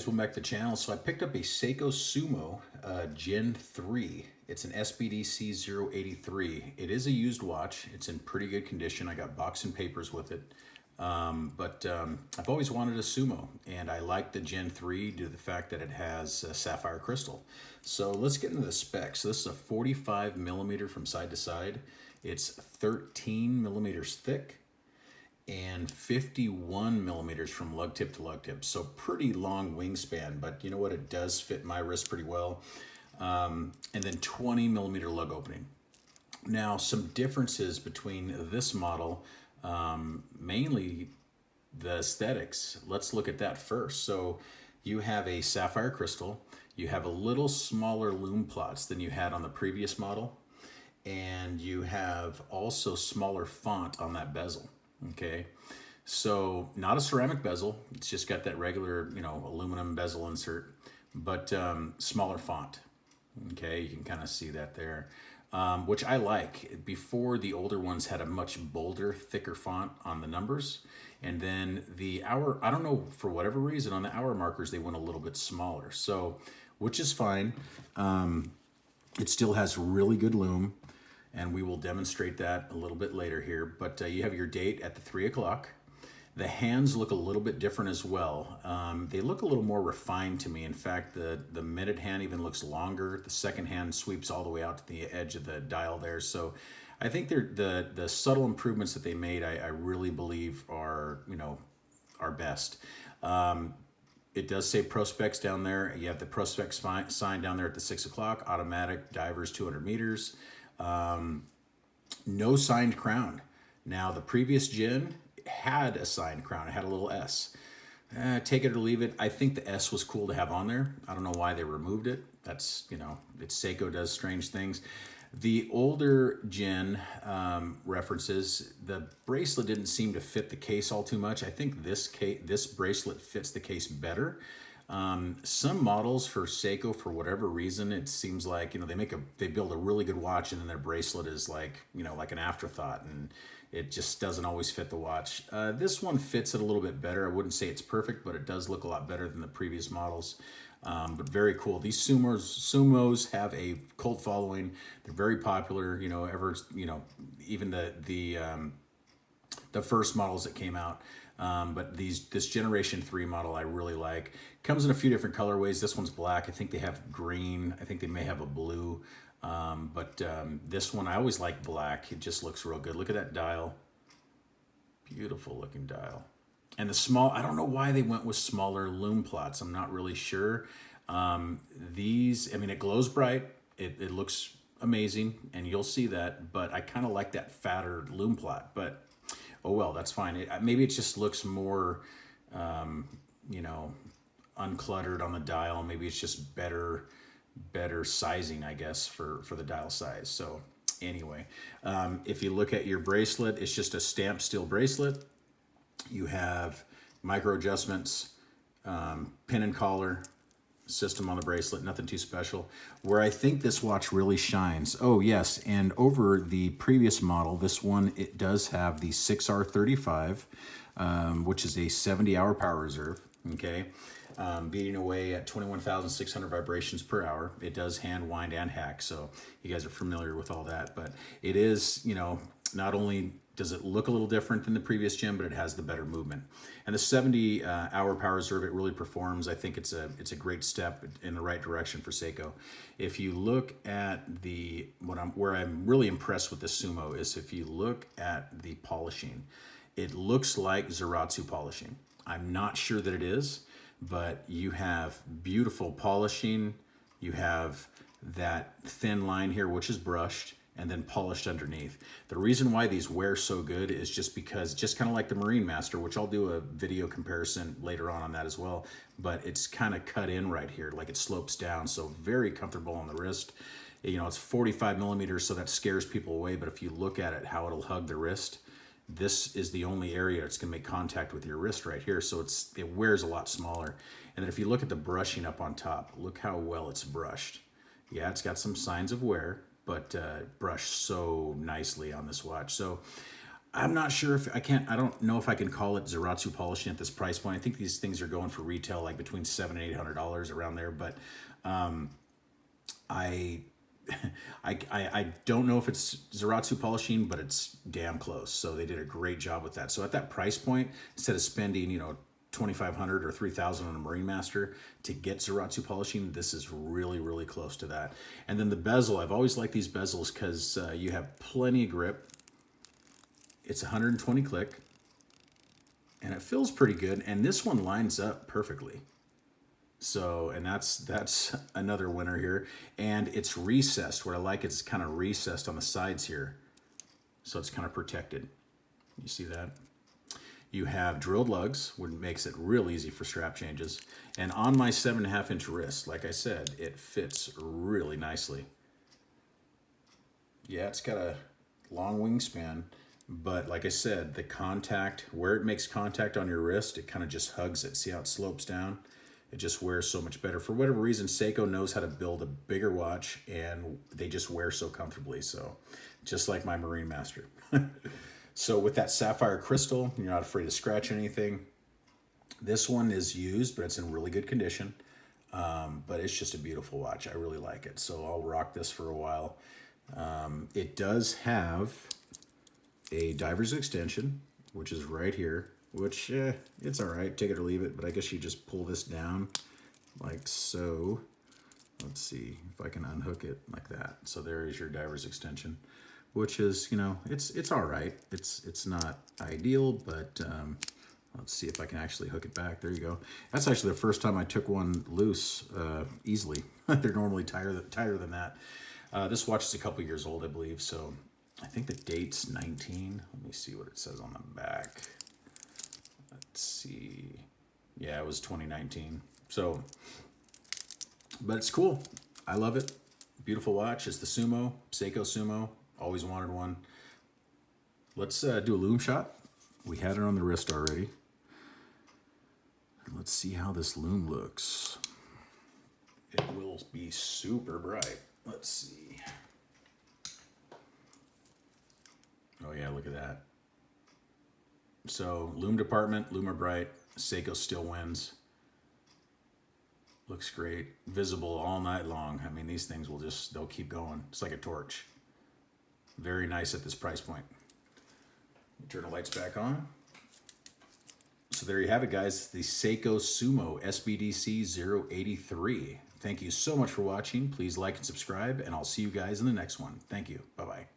guys, welcome back to the channel. So I picked up a Seiko Sumo Gen 3. It's an SBDC083. It is a used watch. It's in pretty good condition. I got box and papers with it. I've always wanted a Sumo, and I like the Gen 3 due to the fact that it has sapphire crystal. So let's get into the specs. So this is a 45 millimeter from side to side. It's 13 millimeters thick and 51 millimeters from lug tip to lug tip. So pretty long wingspan, but you know what? It does fit my wrist pretty well. And then 20 millimeter lug opening. Now, some differences between this model, mainly the aesthetics. Let's look at that first. So you have a sapphire crystal. You have a little smaller loom plots than you had on the previous model. And you have also smaller font on that bezel. Okay, so not a ceramic bezel. It's just got that regular, aluminum bezel insert, but smaller font. Okay, you can kind of see that there, which I like. Before, the older ones had a much bolder, thicker font on the numbers. And then the hour, I don't know, for whatever reason, on the hour markers, they went a little bit smaller. So, which is fine. It still has really good loom, and we will demonstrate that a little bit later here. But you have your date at the 3 o'clock. The hands look a little bit different as well. They look a little more refined to me. In fact, the minute hand even looks longer. The second hand sweeps all the way out to the edge of the dial there. So I think the subtle improvements that they made, I really believe are best. It does say Prospex down there. You have the Prospex sign down there at the 6 o'clock. Automatic, divers, 200 meters. No signed crown. Now, the previous gen had a signed crown. It had a little S. Take it or leave it. I think the S was cool to have on there. I don't know why they removed it. That's, it's Seiko does strange things. The older gen references, the bracelet didn't seem to fit the case all too much. I think this bracelet fits the case better. Some models for Seiko, for whatever reason, it seems like, they build a really good watch and then their bracelet is like, like an afterthought, and it just doesn't always fit the watch. This one fits it a little bit better. I wouldn't say it's perfect, but it does look a lot better than the previous models. But very cool. These Sumos have a cult following. They're very popular, even the first models that came out. But this Generation 3 model I really like. Comes in a few different colorways. This one's black. I think they have green. I think they may have a blue. This one, I always like black. It just looks real good. Look at that dial. Beautiful looking dial. And the small, I don't know why they went with smaller loom plots. I'm not really sure. It glows bright. It looks amazing, and you'll see that. But I kind of like that fatter loom plot. But oh well, that's fine. Maybe it just looks more, uncluttered on the dial. Maybe it's just better sizing, I guess, for the dial size. So anyway, if you look at your bracelet, it's just a stamped steel bracelet. You have micro adjustments, pin and collar system on the bracelet, nothing too special. Where I think this watch really shines, oh yes, and over the previous model, this one, it does have the 6R35, which is a 70-hour power reserve, okay? Beating away at 21,600 vibrations per hour. It does hand, wind, and hack, so you guys are familiar with all that. But it is, not only does it look a little different than the previous gen, but it has the better movement. And the 70-hour power reserve, it really performs. I think it's a great step in the right direction for Seiko. If you look at where I'm really impressed with the Sumo is if you look at the polishing, it looks like Zaratsu polishing. I'm not sure that it is, but you have beautiful polishing. You have that thin line here, which is brushed, and then polished underneath. The reason why these wear so good is just because, just kind of like the Marine Master, which I'll do a video comparison later on that as well, but it's kind of cut in right here, like it slopes down, so very comfortable on the wrist. It's 45 millimeters, so that scares people away, but if you look at it, how it'll hug the wrist, this is the only area it's gonna make contact with your wrist right here, so it wears a lot smaller. And then if you look at the brushing up on top, look how well it's brushed. Yeah, it's got some signs of wear, but brushed so nicely on this watch. So I'm not sure if I don't know if I can call it Zaratsu polishing at this price point. I think these things are going for retail like between $700 and $800 around there, but I, I don't know if it's Zaratsu polishing, but it's damn close. So they did a great job with that. So at that price point, instead of spending, you know, 2,500 or 3,000 on a Marine Master to get Zaratsu polishing, this is really, really close to that. And then the bezel, I've always liked these bezels because you have plenty of grip. It's 120 click, and it feels pretty good. And this one lines up perfectly. So, and that's another winner here. And it's recessed. What I like, it's kind of recessed on the sides here. So it's kind of protected. You see that? You have drilled lugs, which makes it real easy for strap changes. And on my 7.5 inch wrist, like I said, it fits really nicely. Yeah, it's got a long wingspan, but like I said, the contact, where it makes contact on your wrist, it kind of just hugs it. See how it slopes down? It just wears so much better. For whatever reason, Seiko knows how to build a bigger watch, and they just wear so comfortably. So just like my Marine Master. So with that sapphire crystal, you're not afraid to scratch anything. This one is used, but it's in really good condition. But it's just a beautiful watch. I really like it. So I'll rock this for a while. It does have a diver's extension, which is right here, which it's all right, take it or leave it, but I guess you just pull this down like so. Let's see if I can unhook it like that. So there is your diver's extension, which is, you know, it's all right. It's not ideal, but let's see if I can actually hook it back. There you go. That's actually the first time I took one loose easily. They're normally tighter than that. This watch is a couple years old, I believe, so I think the date's 19. Let me see what it says on the back. Let's see. Yeah, it was 2019. So, but it's cool. I love it. Beautiful watch. It's the Sumo, Seiko Sumo. Always wanted one. Let's do a Loom Shot. We had it on the wrist already. Let's see how this loom looks. It will be super bright. Let's see. Oh yeah, look at that. So loom department, loom are bright. Seiko still wins. Looks great. Visible all night long. I mean, these things they'll keep going. It's like a torch. Very nice at this price point. Turn the lights back on. So there you have it, guys. The Seiko Sumo SBDC083. Thank you so much for watching. Please like and subscribe, and I'll see you guys in the next one. Thank you. Bye-bye.